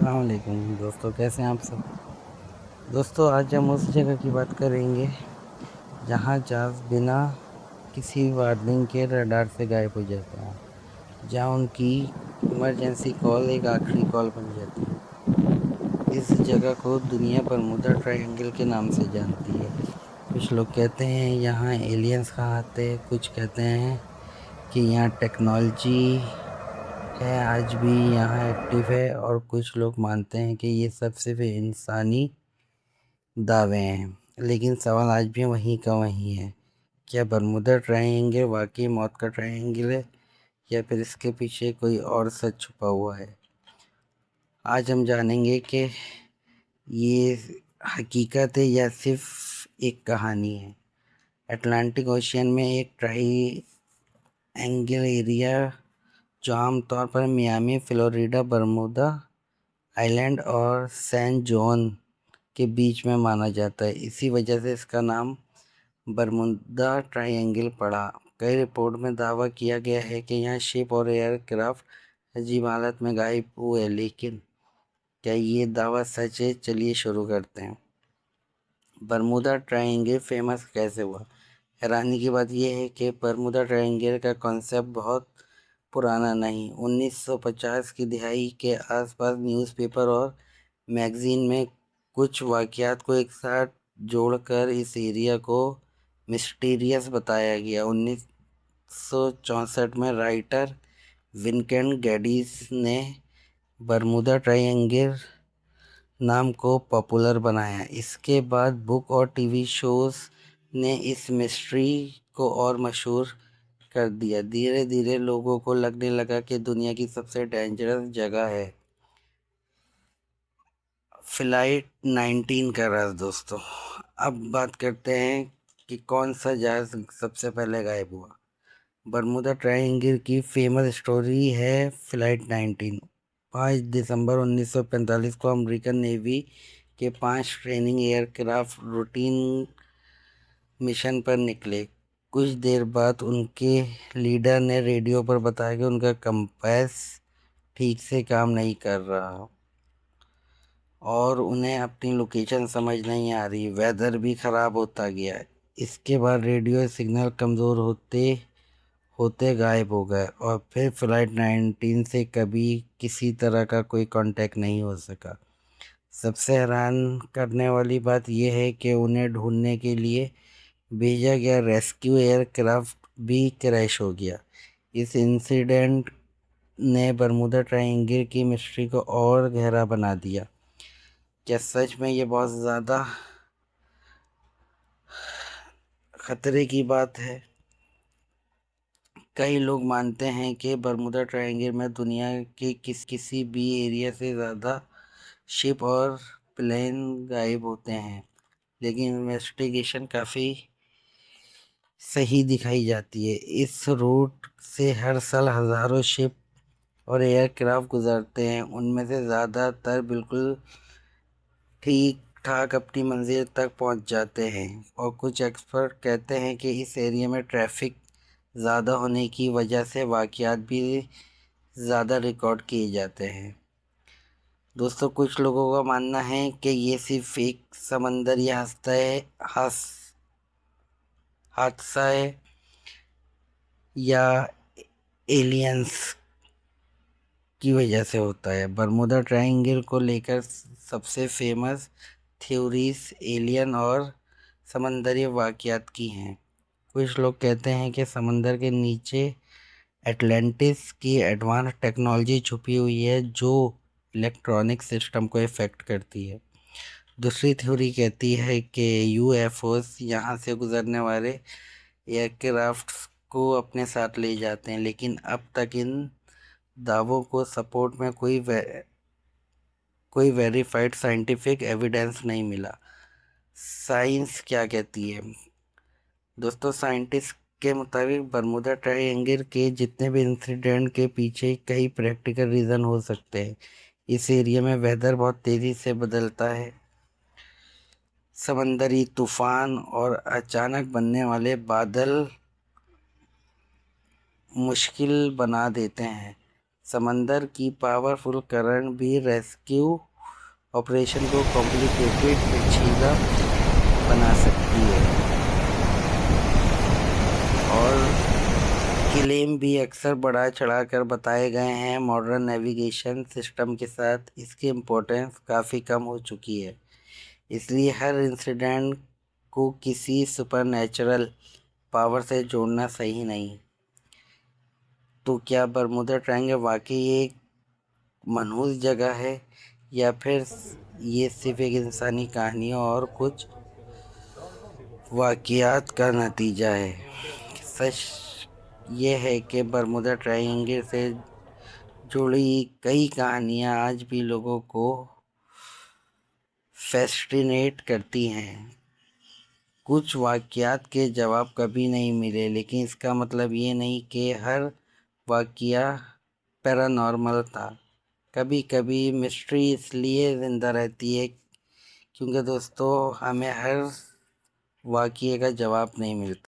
السلام علیکم دوستو، کیسے ہیں آپ سب؟ دوستو آج ہم اس جگہ کی بات کریں گے جہاں جہاز بنا کسی وارننگ کے ریڈار سے غائب ہو جاتے ہیں، جہاں ان کی ایمرجنسی کال ایک آخری کال بن جاتی ہے۔ اس جگہ کو دنیا برمودا ٹرائنگل کے نام سے جانتی ہے۔ کچھ لوگ کہتے ہیں یہاں ایلینز کہاں آتے ہیں، کچھ کہتے ہیں کہ یہاں ٹیکنالوجی ہے آج بھی یہاں ایکٹیو ہے، اور کچھ لوگ مانتے ہیں کہ یہ سب صرف انسانی دعوے ہیں۔ لیکن سوال آج بھی وہیں کا وہیں ہے، کیا برمودا ٹرائنگل واقعی موت کا ٹرائنگل ہے، یا پھر اس کے پیچھے کوئی اور سچ چھپا ہوا ہے؟ آج ہم جانیں گے کہ یہ حقیقت ہے یا صرف ایک کہانی ہے۔ اٹلانٹک اوشین میں ایک ٹرائی اینگل ایریا جو عام طور پر میامی، فلوریڈا، برمودا آئلینڈ اور سین جون کے بیچ میں مانا جاتا ہے، اسی وجہ سے اس کا نام برمودا ٹرائی اینگل پڑا۔ کئی رپورٹ میں دعویٰ کیا گیا ہے کہ یہاں شپ اور ایئر کرافٹ عجیب حالت میں غائب ہوئے، لیکن کیا یہ دعویٰ سچ ہے؟ چلیے شروع کرتے ہیں۔ برمودا ٹرائی اینگل فیمس کیسے ہوا؟ حیرانی کی بات یہ ہے کہ برمودا ٹرائی اینگل کا کانسیپٹ بہت پرانا نہیں۔ 1950 کی دہائی کے آس پاس نیوز پیپر اور میگزین میں کچھ واقعات کو ایک ساتھ جوڑ کر اس ایریا کو مسٹیریس بتایا گیا۔ 1964 میں رائٹر ونسنٹ گیڈیز نے برمودا ٹرائی اینگل نام کو پاپولر بنایا۔ اس کے بعد بک اور ٹی وی شوز نے اس مسٹری کو اور مشہور کر دیا۔ دھیرے دھیرے لوگوں کو لگنے لگا کہ دنیا کی سب سے ڈینجرس جگہ ہے۔ فلائٹ 19 کا راز۔ دوستو اب بات کرتے ہیں کہ کون سا جہاز سب سے پہلے غائب ہوا۔ برمودا ٹرائی اینگل کی فیمس سٹوری ہے فلائٹ 19۔ 5 دسمبر 1945 کو امریکن نیوی کے 5 training aircraft routine mission پر نکلے۔ کچھ دیر بعد ان کے لیڈر نے ریڈیو پر بتایا کہ ان کا کمپاس ٹھیک سے کام نہیں کر رہا اور انہیں اپنی لوکیشن سمجھ نہیں آ رہی۔ ویدر بھی خراب ہوتا گیا۔ اس کے بعد ریڈیو سگنل کمزور ہوتے ہوتے غائب ہو گئے، اور پھر فلائٹ 19 سے کبھی کسی طرح کا کوئی کانٹیکٹ نہیں ہو سکا۔ سب سے حیران کرنے والی بات یہ ہے کہ انہیں ڈھونڈنے کے لیے بھیجا گیا ریسکیو ایئر کرافٹ بھی کریش ہو گیا۔ اس انسیڈنٹ نے برمودا ٹرائی اینگل کی مسٹری کو اور گہرا بنا دیا۔ کیا سچ میں یہ بہت زیادہ خطرے کی بات ہے؟ کئی لوگ مانتے ہیں کہ برمودا ٹرائی اینگل میں دنیا کے کسی بھی ایریا سے زیادہ شپ اور پلین غائب ہوتے ہیں، لیکن انویسٹیگیشن کافی صحیح دکھائی جاتی ہے۔ اس روٹ سے ہر سال ہزاروں شپ اور ایئر کرافٹ گزرتے ہیں، ان میں سے زیادہ تر بالکل ٹھیک ٹھاک اپنی منزل تک پہنچ جاتے ہیں، اور کچھ ایکسپرٹ کہتے ہیں کہ اس ایریا میں ٹریفک زیادہ ہونے کی وجہ سے واقعات بھی زیادہ ریکارڈ کیے جاتے ہیں۔ دوستو کچھ لوگوں کا ماننا ہے کہ یہ صرف ایک سمندری حادثہ ہے یا ایلینز کی وجہ سے ہوتا ہے۔ برمودا ٹرائی اینگل کو لے کر سب سے فیمس تھیوریز ایلین اور سمندری واقعات کی ہیں۔ کچھ لوگ کہتے ہیں کہ سمندر کے نیچے اٹلانٹس کی ایڈوانس ٹیکنالوجی چھپی ہوئی ہے جو الیکٹرانک سسٹم کو افیکٹ کرتی ہے۔ دوسری تھیوری کہتی ہے کہ یو ایف اوز یہاں سے گزرنے والے ایئر کرافٹس کو اپنے ساتھ لے جاتے ہیں، لیکن اب تک ان دعووں کو سپورٹ میں کوئی ویریفائڈ سائنٹیفک ایویڈنس نہیں ملا۔ سائنس کیا کہتی ہے؟ دوستو سائنٹسٹ کے مطابق برمودا ٹرائی اینگل کے جتنے بھی انسیڈنٹ کے پیچھے کئی پریکٹیکل ریزن ہو سکتے ہیں۔ اس ایریا میں ویدر بہت تیزی سے بدلتا ہے، سمندری طوفان اور اچانک بننے والے بادل مشکل بنا دیتے ہیں سمندر کی پاورفل کرنٹ بھی ریسکیو آپریشن کو کمپلیکیٹڈ پیچیدہ بنا سکتی ہے، اور کلیم بھی اکثر بڑھا چڑھا کر بتائے گئے ہیں۔ ماڈرن نیویگیشن سسٹم کے ساتھ اس کی امپورٹنس کافی کم ہو چکی ہے، اس لیے ہر انسیڈنٹ کو کسی سپر نیچرل پاور سے جوڑنا صحیح نہیں۔ تو کیا برمودا ٹرائنگل واقعی ایک منحوس جگہ ہے، یا پھر یہ صرف ایک انسانی کہانیوں اور کچھ واقعات کا نتیجہ ہے؟ سچ یہ ہے کہ برمودا ٹرائنگل سے جڑی کئی کہانیاں آج بھی لوگوں کو فیسٹینیٹ کرتی ہیں۔ کچھ واقعات کے جواب کبھی نہیں ملے، لیکن اس کا مطلب یہ نہیں کہ ہر واقعہ پیرانارمل تھا۔ کبھی کبھی مسٹری اس لیے زندہ رہتی ہے کیونکہ دوستو ہمیں ہر واقعے کا جواب نہیں ملتا۔